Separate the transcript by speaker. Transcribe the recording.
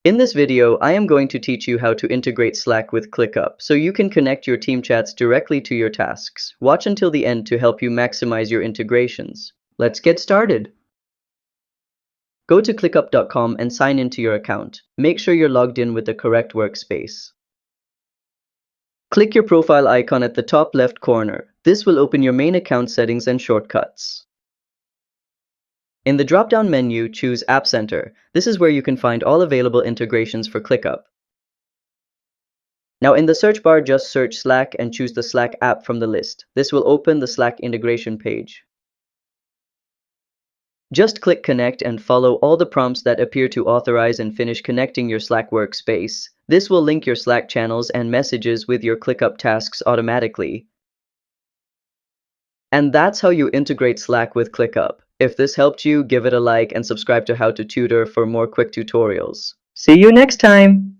Speaker 1: In this video, I am going to teach you how to integrate Slack with ClickUp so you can connect your team chats directly to your tasks. Watch until the end to help you maximize your integrations. Let's get started. Go to clickup.com and sign into your account. Make sure you're logged in with the correct workspace. Click your profile icon at the top left corner. This will open your main account settings and shortcuts. In the drop-down menu, choose App Center. This is where you can find all available integrations for ClickUp. Now in the search bar, just search Slack and choose the Slack app from the list. This will open the Slack integration page. Just click Connect and follow all the prompts that appear to authorize and finish connecting your Slack workspace. This will link your Slack channels and messages with your ClickUp tasks automatically. And that's how you integrate Slack with ClickUp. If this helped you, give it a like and subscribe to How to Tutor for more quick tutorials. See you next time!